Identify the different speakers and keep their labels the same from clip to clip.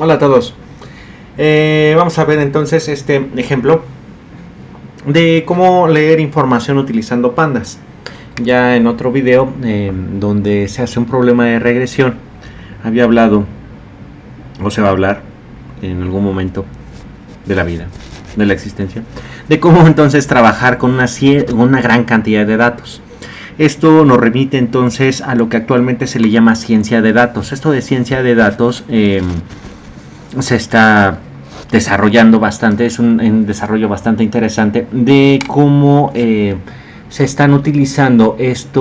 Speaker 1: Hola a todos. Vamos a ver entonces este ejemplo de cómo leer información utilizando pandas. Ya en otro video donde se hace un problema de regresión, había hablado, o se va a hablar en algún momento de la vida, de la existencia, de cómo entonces trabajar con una gran cantidad de datos. Esto nos remite entonces a lo que actualmente se le llama ciencia de datos. Esto de ciencia de datos se está desarrollando bastante, es un desarrollo bastante interesante de cómo se están utilizando esta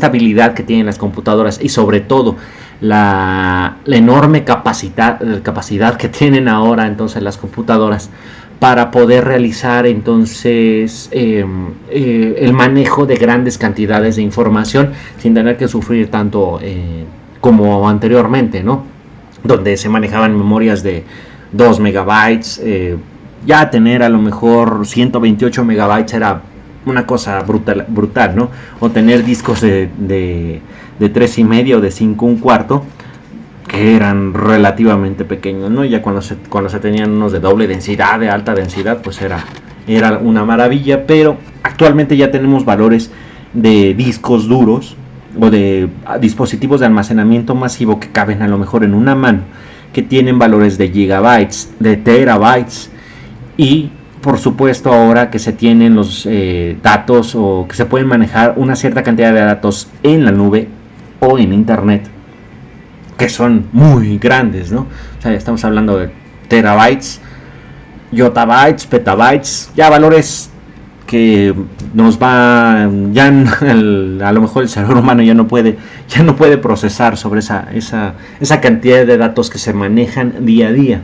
Speaker 1: habilidad que tienen las computadoras y sobre todo la enorme capacidad que tienen ahora entonces las computadoras para poder realizar entonces el manejo de grandes cantidades de información sin tener que sufrir tanto como anteriormente, ¿no? Donde se manejaban memorias de 2 megabytes, ya tener a lo mejor 128 megabytes era una cosa brutal, ¿no? O tener discos de 3,5 o de 5 1/4 que eran relativamente pequeños, ¿no? Ya cuando se tenían unos de doble densidad, de alta densidad, pues era una maravilla, pero actualmente ya tenemos valores de discos duros o de dispositivos de almacenamiento masivo que caben a lo mejor en una mano, que tienen valores de gigabytes, de terabytes, y por supuesto ahora que se tienen los datos o que se pueden manejar una cierta cantidad de datos en la nube o en internet, que son muy grandes, ¿no? O sea, ya estamos hablando de terabytes, yottabytes, petabytes, ya valores que nos va, a lo mejor el cerebro humano ya no puede procesar sobre esa cantidad de datos que se manejan día a día.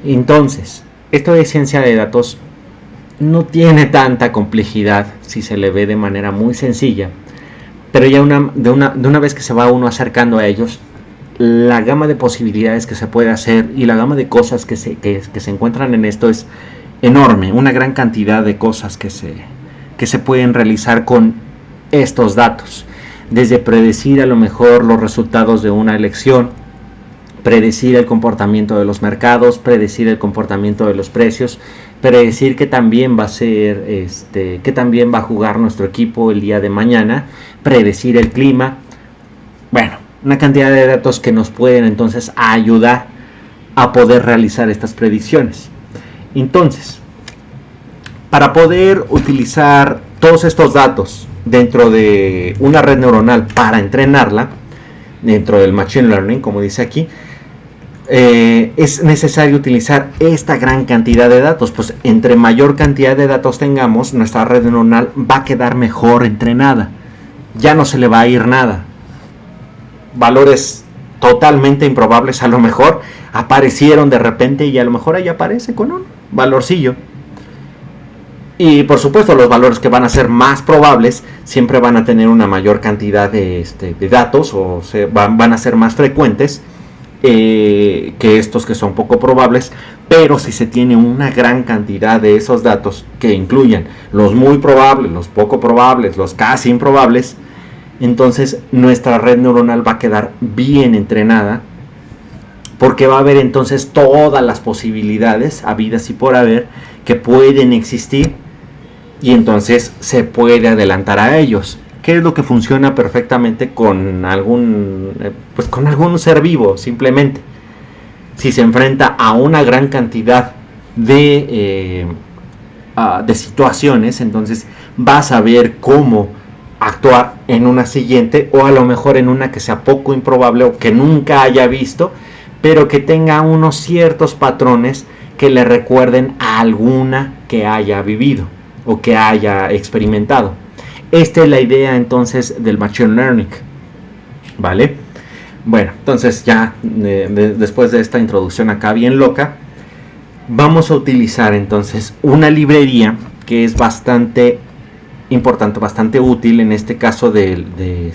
Speaker 1: Entonces, esto de ciencia de datos no tiene tanta complejidad si se le ve de manera muy sencilla, pero ya de una vez que se va uno acercando a ellos, la gama de posibilidades que se puede hacer y la gama de cosas que se encuentran en esto es enorme, una gran cantidad de cosas que se pueden realizar con estos datos, desde predecir a lo mejor los resultados de una elección, predecir el comportamiento de los mercados, predecir el comportamiento de los precios, predecir qué también va a ser, qué también va a jugar nuestro equipo el día de mañana, predecir el clima, bueno, una cantidad de datos que nos pueden entonces ayudar a poder realizar estas predicciones. Entonces, para poder utilizar todos estos datos dentro de una red neuronal para entrenarla, dentro del Machine Learning, como dice aquí, es necesario utilizar esta gran cantidad de datos. Pues entre mayor cantidad de datos tengamos, nuestra red neuronal va a quedar mejor entrenada. Ya no se le va a ir nada. Valores totalmente improbables a lo mejor aparecieron de repente y a lo mejor ahí aparece con un valorcillo. Y por supuesto los valores que van a ser más probables siempre van a tener una mayor cantidad de datos o van a ser más frecuentes que estos que son poco probables. Pero si se tiene una gran cantidad de esos datos que incluyan los muy probables, los poco probables, los casi improbables, entonces nuestra red neuronal va a quedar bien entrenada, porque va a haber entonces todas las posibilidades habidas y por haber que pueden existir, y entonces se puede adelantar a ellos. ¿Qué es lo que funciona perfectamente con algún ser vivo? Simplemente, si se enfrenta a una gran cantidad de situaciones, entonces va a saber cómo actuar en una siguiente, o a lo mejor en una que sea poco improbable o que nunca haya visto, pero que tenga unos ciertos patrones que le recuerden a alguna que haya vivido o que haya experimentado. Esta es la idea entonces del Machine Learning, ¿vale? Bueno, entonces ya después de esta introducción acá bien loca, vamos a utilizar entonces una librería que es bastante importante, bastante útil en este caso de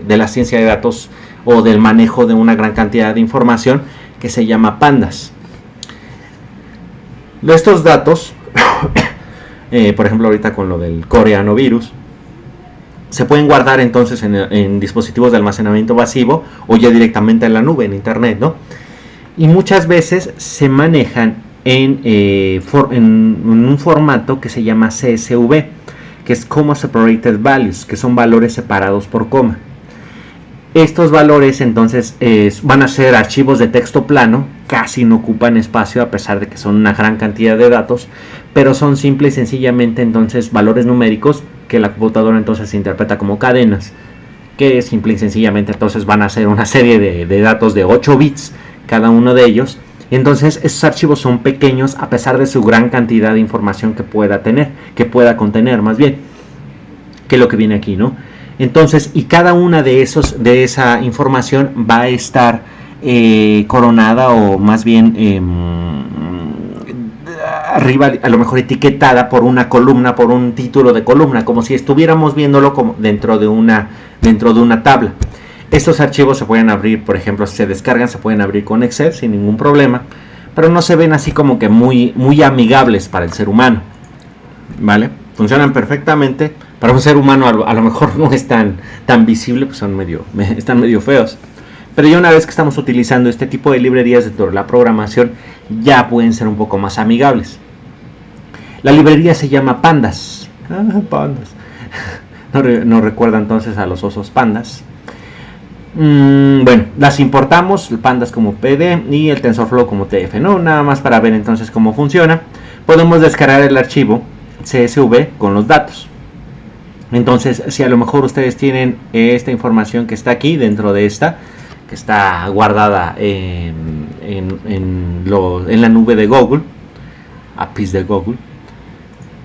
Speaker 1: la ciencia de datos o del manejo de una gran cantidad de información, que se llama Pandas. Estos datos, por ejemplo ahorita con lo del coreano virus, se pueden guardar entonces en dispositivos de almacenamiento masivo o ya directamente en la nube, en internet, ¿no? y muchas veces se manejan en un formato que se llama CSV, que es Comma Separated Values, que son valores separados por coma. Estos valores entonces van a ser archivos de texto plano, casi no ocupan espacio a pesar de que son una gran cantidad de datos, pero son simple y sencillamente entonces valores numéricos que la computadora entonces interpreta como cadenas, que simple y sencillamente entonces van a ser una serie de datos de 8 bits cada uno de ellos. Entonces esos archivos son pequeños a pesar de su gran cantidad de información que pueda contener más bien, que es lo que viene aquí, ¿no? Entonces, y cada una de esa información va a estar coronada, o más bien arriba, a lo mejor etiquetada por una columna, por un título de columna, como si estuviéramos viéndolo como dentro de una tabla. Estos archivos se pueden abrir, por ejemplo, si se descargan, se pueden abrir con Excel sin ningún problema, pero no se ven así como que muy amigables para el ser humano, ¿vale? Funcionan perfectamente. Para un ser humano a lo mejor no es tan visible, pues están medio feos. Pero ya una vez que estamos utilizando este tipo de librerías dentro de la programación, ya pueden ser un poco más amigables. La librería se llama Pandas. Pandas. No recuerda entonces a los osos pandas. Bueno, las importamos, el Pandas como PD y el TensorFlow como TF, ¿no? Nada más para ver entonces cómo funciona. Podemos descargar el archivo CSV con los datos. Entonces, si a lo mejor ustedes tienen esta información que está aquí dentro de esta, que está guardada en la nube de Google, APIs de Google,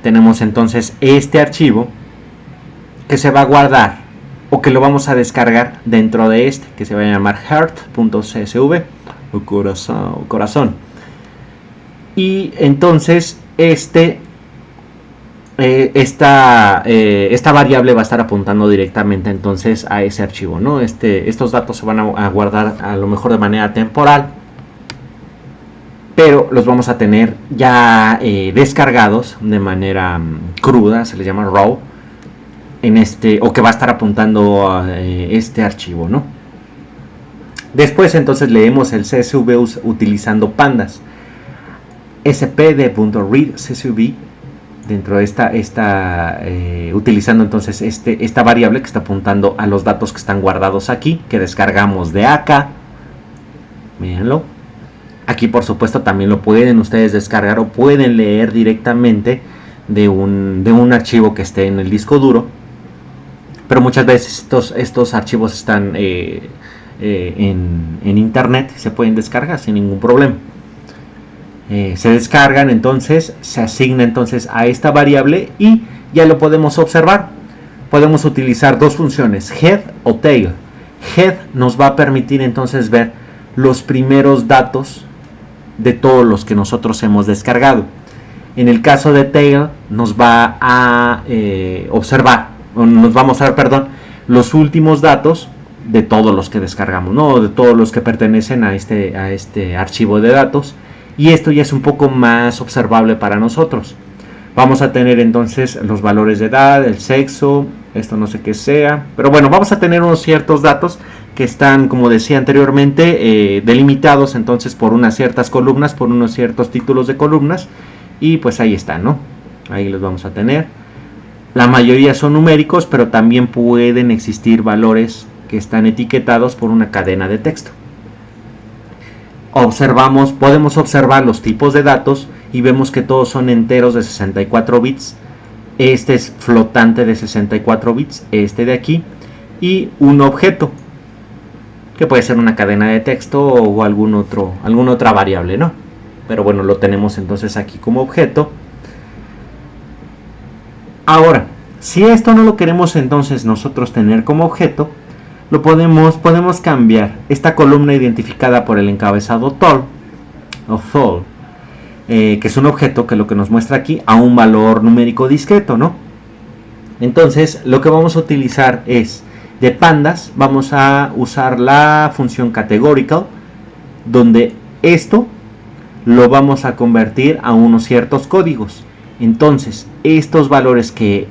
Speaker 1: tenemos entonces este archivo que se va a guardar o que lo vamos a descargar dentro de este, que se va a llamar heart.csv o corazón. Y entonces esta variable va a estar apuntando directamente entonces a ese archivo, ¿no? Estos datos se van a guardar a lo mejor de manera temporal, pero los vamos a tener ya descargados de manera cruda, se les llama raw, o que va a estar apuntando a este archivo, ¿no? Después entonces leemos el CSV utilizando pandas. spd.read CSV dentro de utilizando entonces esta variable que está apuntando a los datos que están guardados aquí, que descargamos de acá. Mírenlo. Aquí por supuesto también lo pueden ustedes descargar o pueden leer directamente de un archivo que esté en el disco duro, pero muchas veces estos archivos están en internet, se pueden descargar sin ningún problema. Se descargan, entonces se asigna entonces a esta variable y ya lo podemos observar. Podemos utilizar dos funciones, head o tail. Head nos va a permitir entonces ver los primeros datos de todos los que nosotros hemos descargado. En el caso de tail nos va a nos va a mostrar, los últimos datos de todos los que descargamos, ¿no? De todos los que pertenecen a este archivo de datos. Y esto ya es un poco más observable para nosotros. Vamos a tener entonces los valores de edad, el sexo, esto no sé qué sea, pero bueno, vamos a tener unos ciertos datos que están, como decía anteriormente, delimitados entonces por unas ciertas columnas, por unos ciertos títulos de columnas, y pues ahí están, ¿no? Ahí los vamos a tener. La mayoría son numéricos, pero también pueden existir valores que están etiquetados por una cadena de texto. Podemos observar los tipos de datos y vemos que todos son enteros de 64 bits. Este es flotante de 64 bits, este de aquí, y un objeto, que puede ser una cadena de texto o alguna otra variable, ¿no? Pero bueno, lo tenemos entonces aquí como objeto. Ahora, si esto no lo queremos entonces nosotros tener como objeto, podemos cambiar esta columna identificada por el encabezado tol o thol, que es un objeto que lo que nos muestra aquí, a un valor numérico discreto, ¿no? Entonces lo que vamos a utilizar es, de pandas vamos a usar la función categorical, donde esto lo vamos a convertir a unos ciertos códigos. Entonces estos valores que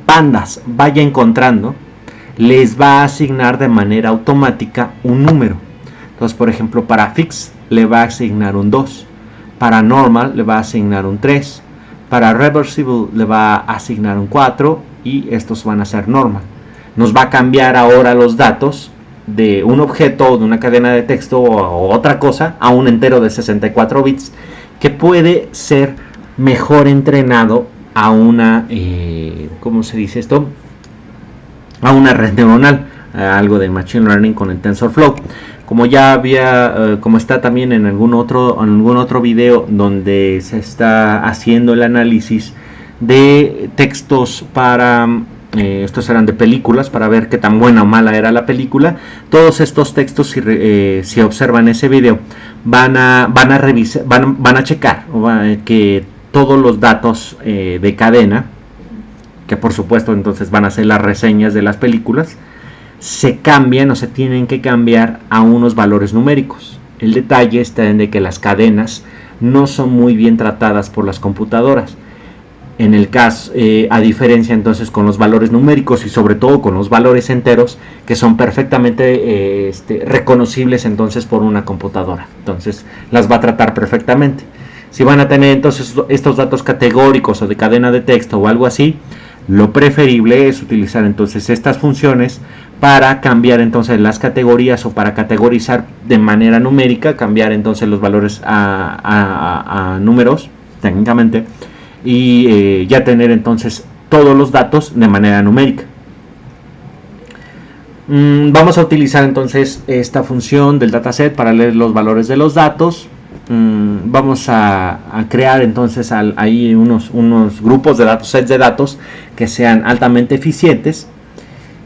Speaker 1: pandas vaya encontrando les va a asignar de manera automática un número. Entonces, por ejemplo, para fix le va a asignar un 2, para normal le va a asignar un 3, para reversible le va a asignar un 4 y estos van a ser normal. Nos va a cambiar ahora los datos de un objeto, de una cadena de texto o otra cosa a un entero de 64 bits que puede ser mejor entrenado a una, ¿cómo se dice esto? A una red neuronal, algo de Machine Learning con el TensorFlow. Como ya había, como está también en algún otro video donde se está haciendo el análisis de textos para, estos eran de películas, para ver qué tan buena o mala era la película. Todos estos textos, si observan ese video, van a revisar, van a checar que todos los datos de cadena, que por supuesto entonces van a ser las reseñas de las películas, se cambian o se tienen que cambiar a unos valores numéricos. El detalle está en de que las cadenas no son muy bien tratadas por las computadoras. En el caso, a diferencia entonces con los valores numéricos y sobre todo con los valores enteros, que son perfectamente reconocibles entonces por una computadora. Entonces las va a tratar perfectamente. Si van a tener entonces estos datos categóricos o de cadena de texto o algo así, lo preferible es utilizar entonces estas funciones para cambiar entonces las categorías o para categorizar de manera numérica, cambiar entonces los valores a números técnicamente y ya tener entonces todos los datos de manera numérica. Vamos a utilizar entonces esta función del dataset para leer los valores de los datos. Vamos a crear entonces ahí unos grupos de datos, sets de datos que sean altamente eficientes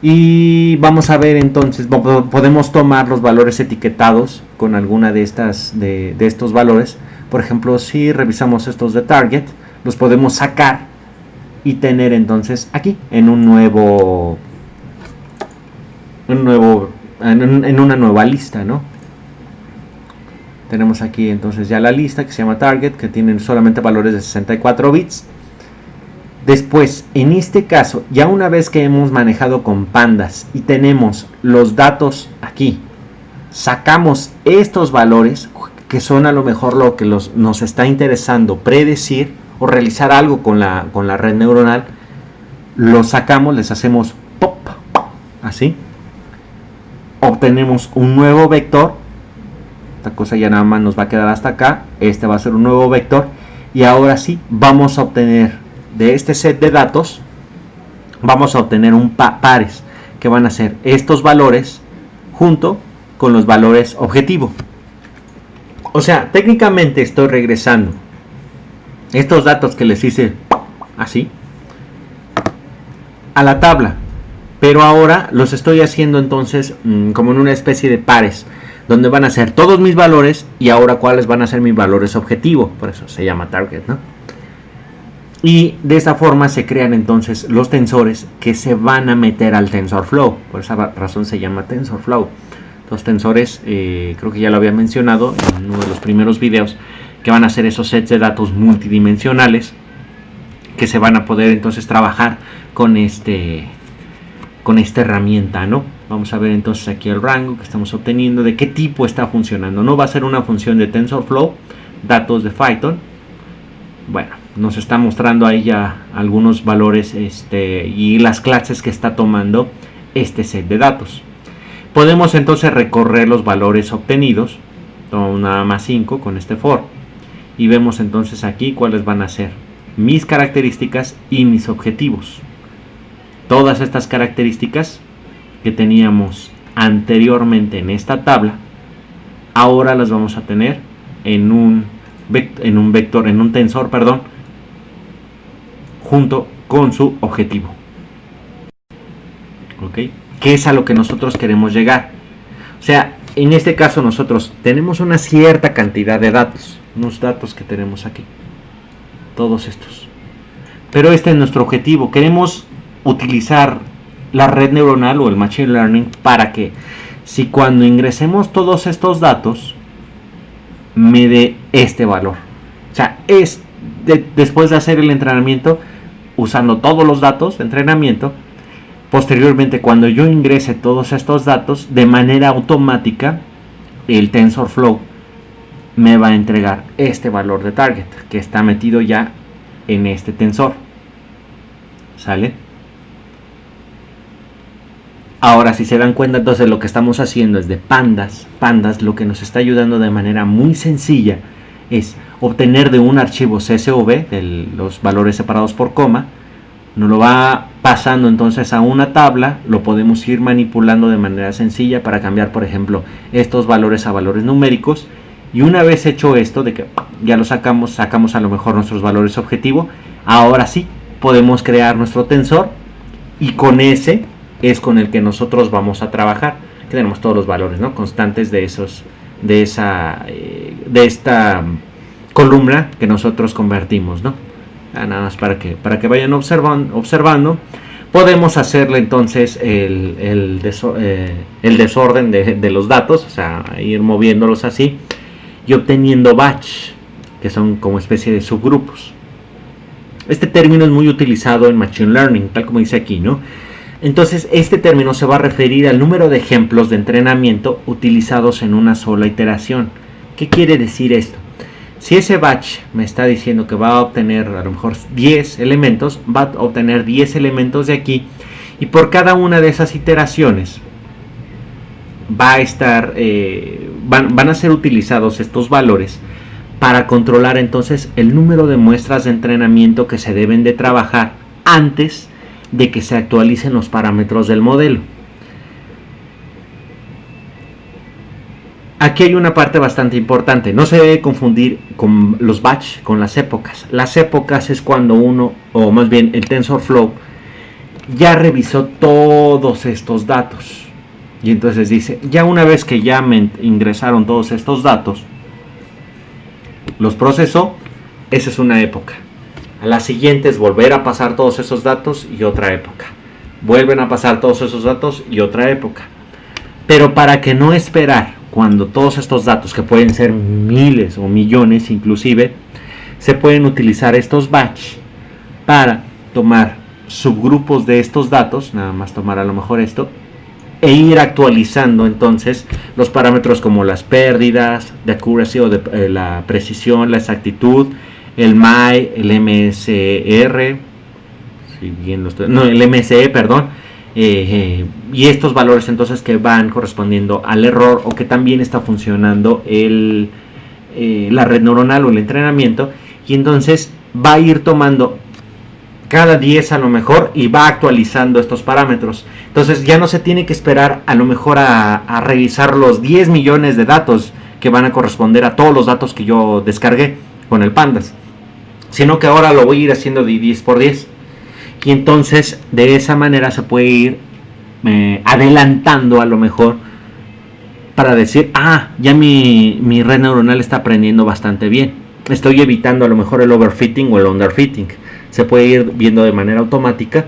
Speaker 1: y vamos a ver entonces, podemos tomar los valores etiquetados con alguna de estos valores. Por ejemplo, si revisamos estos de target, los podemos sacar y tener entonces aquí en en una nueva lista, ¿no? Tenemos aquí entonces ya la lista que se llama target, que tienen solamente valores de 64 bits. Después, en este caso, ya una vez que hemos manejado con pandas y tenemos los datos aquí, sacamos estos valores que son a lo mejor lo que nos está interesando predecir o realizar algo con la red neuronal. Los sacamos, les hacemos pop, así. Obtenemos un nuevo vector. Esta cosa ya nada más nos va a quedar hasta acá. Este va a ser un nuevo vector. Y ahora sí, vamos a obtener de este set de datos, vamos a obtener un pares que van a ser estos valores junto con los valores objetivo. O sea, técnicamente estoy regresando estos datos que les hice así a la tabla, pero ahora los estoy haciendo entonces como en una especie de pares, donde van a ser todos mis valores y ahora cuáles van a ser mis valores objetivo. Por eso se llama target, ¿no? Y de esta forma se crean entonces los tensores que se van a meter al TensorFlow. Por esa razón se llama TensorFlow. Los tensores, creo que ya lo había mencionado en uno de los primeros videos, que van a ser esos sets de datos multidimensionales que se van a poder entonces trabajar con esta herramienta, ¿no? Vamos a ver entonces aquí el rango que estamos obteniendo, de qué tipo está funcionando. No va a ser una función de TensorFlow, datos de Python. Bueno, nos está mostrando ahí ya algunos valores y las clases que está tomando este set de datos. Podemos entonces recorrer los valores obtenidos, nada más 5 con este for, y vemos entonces aquí cuáles van a ser mis características y mis objetivos. Todas estas características que teníamos anteriormente en esta tabla, ahora las vamos a tener en un tensor, perdón, junto con su objetivo. ¿Ok? ¿Qué es a lo que nosotros queremos llegar? O sea, en este caso nosotros tenemos una cierta cantidad de datos, unos datos que tenemos aquí, todos estos. Pero este es nuestro objetivo. Queremos utilizar la red neuronal o el Machine Learning para que si cuando ingresemos todos estos datos me dé este valor. O sea, después de hacer el entrenamiento usando todos los datos de entrenamiento, posteriormente cuando yo ingrese todos estos datos de manera automática, el TensorFlow me va a entregar este valor de target que está metido ya en este tensor. ¿Sale? Ahora, si se dan cuenta, entonces lo que estamos haciendo es de pandas. Pandas lo que nos está ayudando de manera muy sencilla es obtener de un archivo CSV, de los valores separados por coma, nos lo va pasando entonces a una tabla, lo podemos ir manipulando de manera sencilla para cambiar, por ejemplo, estos valores a valores numéricos. Y una vez hecho esto, de que ya lo sacamos a lo mejor nuestros valores objetivo, ahora sí podemos crear nuestro tensor y con ese es con el que nosotros vamos a trabajar. Tenemos todos los valores, ¿no?, constantes de esta columna que nosotros convertimos, ¿no? Nada más para que vayan observando. Podemos hacerle entonces el desorden de los datos, o sea, ir moviéndolos así y obteniendo batch, que son como especie de subgrupos. Este término es muy utilizado en Machine Learning, tal como dice aquí, ¿no? Entonces, este término se va a referir al número de ejemplos de entrenamiento utilizados en una sola iteración. ¿Qué quiere decir esto? Si ese batch me está diciendo que va a obtener a lo mejor 10 elementos, va a obtener 10 elementos de aquí, y por cada una de esas iteraciones va a estar, van a ser utilizados estos valores para controlar entonces el número de muestras de entrenamiento que se deben de trabajar antes de que se actualicen los parámetros del modelo. Aquí hay una parte bastante importante. No se debe confundir con los batch con las épocas. Las épocas es cuando uno, o más bien el TensorFlow, ya revisó todos estos datos. Y entonces dice, ya una vez que ya me ingresaron todos estos datos, los procesó, esa es una época. A la siguiente es volver a pasar todos esos datos y otra época. Vuelven a pasar todos esos datos y otra época. Pero para que no esperar cuando todos estos datos, que pueden ser miles o millones inclusive, se pueden utilizar estos batch para tomar subgrupos de estos datos, nada más tomar a lo mejor esto, e ir actualizando entonces los parámetros como las pérdidas de accuracy o de la precisión, la exactitud, el MAE, el MSR, si bien el MSE, perdón, y estos valores entonces que van correspondiendo al error o que también está funcionando la red neuronal o el entrenamiento, y entonces va a ir tomando cada 10 a lo mejor y va actualizando estos parámetros. Entonces ya no se tiene que esperar a lo mejor a revisar los 10 millones de datos que van a corresponder a todos los datos que yo descargué con el Pandas, sino que ahora lo voy a ir haciendo de 10 por 10. Y entonces de esa manera se puede ir adelantando a lo mejor para decir, ya mi red neuronal está aprendiendo bastante bien. Estoy evitando a lo mejor el overfitting o el underfitting. Se puede ir viendo de manera automática.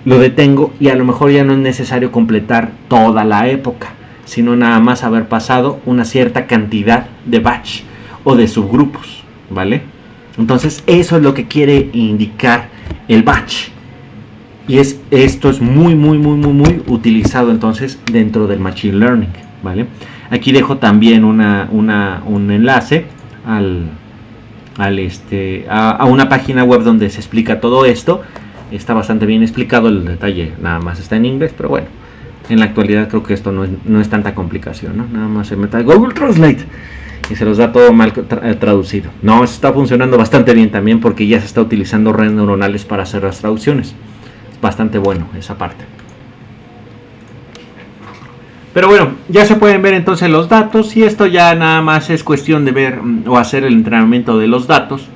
Speaker 1: Lo detengo y a lo mejor ya no es necesario completar toda la época, sino nada más haber pasado una cierta cantidad de batch o de subgrupos, ¿vale? Entonces eso es lo que quiere indicar el batch. Y esto es muy utilizado entonces dentro del Machine Learning, ¿vale? Aquí dejo también un enlace a una página web donde se explica todo esto. Está bastante bien explicado, el detalle nada más está en inglés, pero bueno, en la actualidad creo que esto no es tanta complicación, ¿no? Nada más se mete a Google Translate y se los da todo mal traducido. No, está funcionando bastante bien también porque ya se está utilizando redes neuronales para hacer las traducciones. Bastante bueno esa parte. Pero bueno, ya se pueden ver entonces los datos, y esto ya nada más es cuestión de ver o hacer el entrenamiento de los datos.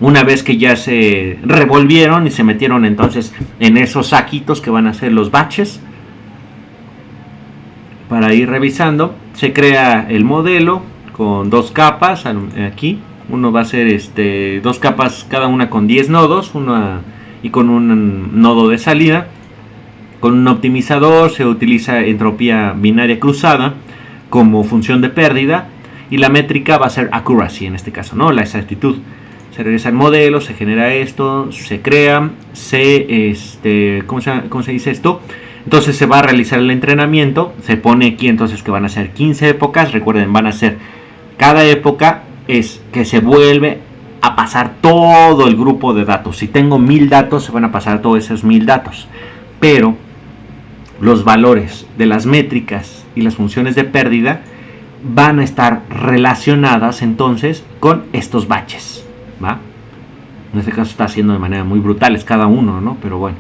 Speaker 1: Una vez que ya se revolvieron y se metieron entonces en esos saquitos que van a ser los batches, para ir revisando, se crea el modelo con dos capas aquí. Uno va a ser 2 capas, cada una con 10 nodos, y con un nodo de salida. Con un optimizador se utiliza entropía binaria cruzada como función de pérdida, y la métrica va a ser accuracy en este caso, ¿no? La exactitud. Se regresa el modelo, se genera esto, se crea, ¿cómo se dice esto? Entonces se va a realizar el entrenamiento, se pone aquí entonces que van a ser 15 épocas, recuerden, van a ser Cada época es que se vuelve a pasar todo el grupo de datos. Si tengo 1000 datos, se van a pasar todos esos 1000 datos. Pero los valores de las métricas y las funciones de pérdida van a estar relacionadas entonces con estos batches, ¿va? En este caso está haciendo de manera muy brutal, es cada uno, ¿no? Pero bueno,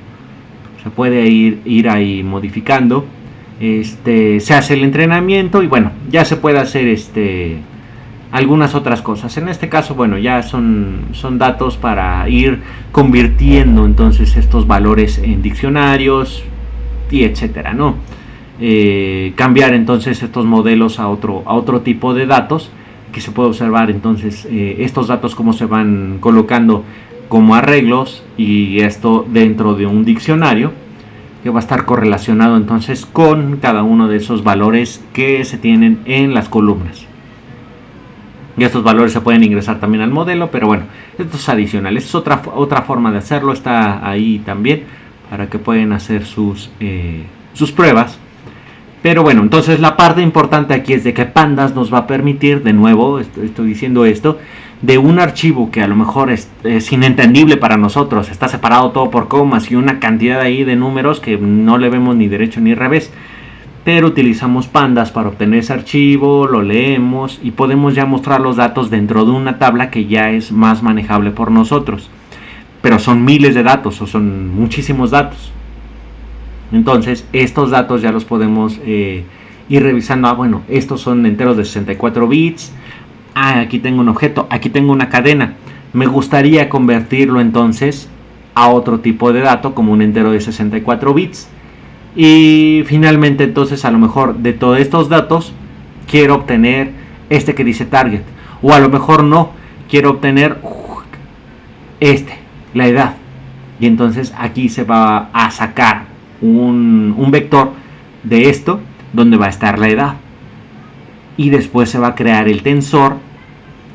Speaker 1: se puede ir ahí modificando. Se hace el entrenamiento y bueno, ya se puede hacer algunas otras cosas. En este caso, bueno, ya son datos para ir convirtiendo entonces estos valores en diccionarios y etcétera, ¿no? Cambiar entonces estos modelos a otro tipo de datos, que se puede observar entonces estos datos cómo se van colocando como arreglos, y esto dentro de un diccionario que va a estar correlacionado entonces con cada uno de esos valores que se tienen en las columnas. Y estos valores se pueden ingresar también al modelo, pero bueno, esto es adicional. Esta es otra forma de hacerlo, está ahí también para que puedan hacer sus pruebas. Pero bueno, entonces la parte importante aquí es de que Pandas nos va a permitir, de nuevo, estoy diciendo esto, de un archivo que a lo mejor es inentendible para nosotros, está separado todo por comas y una cantidad ahí de números que no le vemos ni derecho ni revés. Pero utilizamos Pandas para obtener ese archivo, lo leemos y podemos ya mostrar los datos dentro de una tabla que ya es más manejable por nosotros. Pero son miles de datos o son muchísimos datos. Entonces estos datos ya los podemos ir revisando. Bueno, estos son enteros de 64 bits. Aquí tengo un objeto, aquí tengo una cadena. Me gustaría convertirlo entonces a otro tipo de dato, como un entero de 64 bits. Y finalmente entonces a lo mejor de todos estos datos quiero obtener que dice target. O a lo mejor no, quiero obtener la edad. Y entonces aquí se va a sacar un vector de esto donde va a estar la edad, y después se va a crear el tensor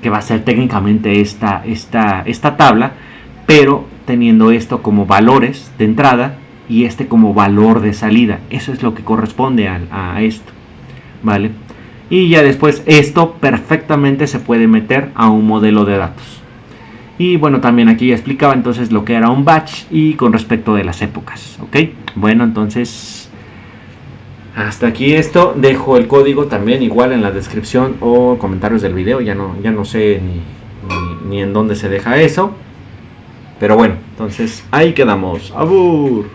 Speaker 1: que va a ser técnicamente esta tabla, pero teniendo esto como valores de entrada y como valor de salida. Eso es lo que corresponde a esto, ¿vale? Y ya después esto perfectamente se puede meter a un modelo de datos. Y bueno, también aquí ya explicaba entonces lo que era un batch y con respecto de las épocas, ¿ok? Bueno, entonces hasta aquí esto. Dejo el código también igual en la descripción o comentarios del video. Ya no sé ni en dónde se deja eso. Pero bueno, entonces ahí quedamos. ¡Abur!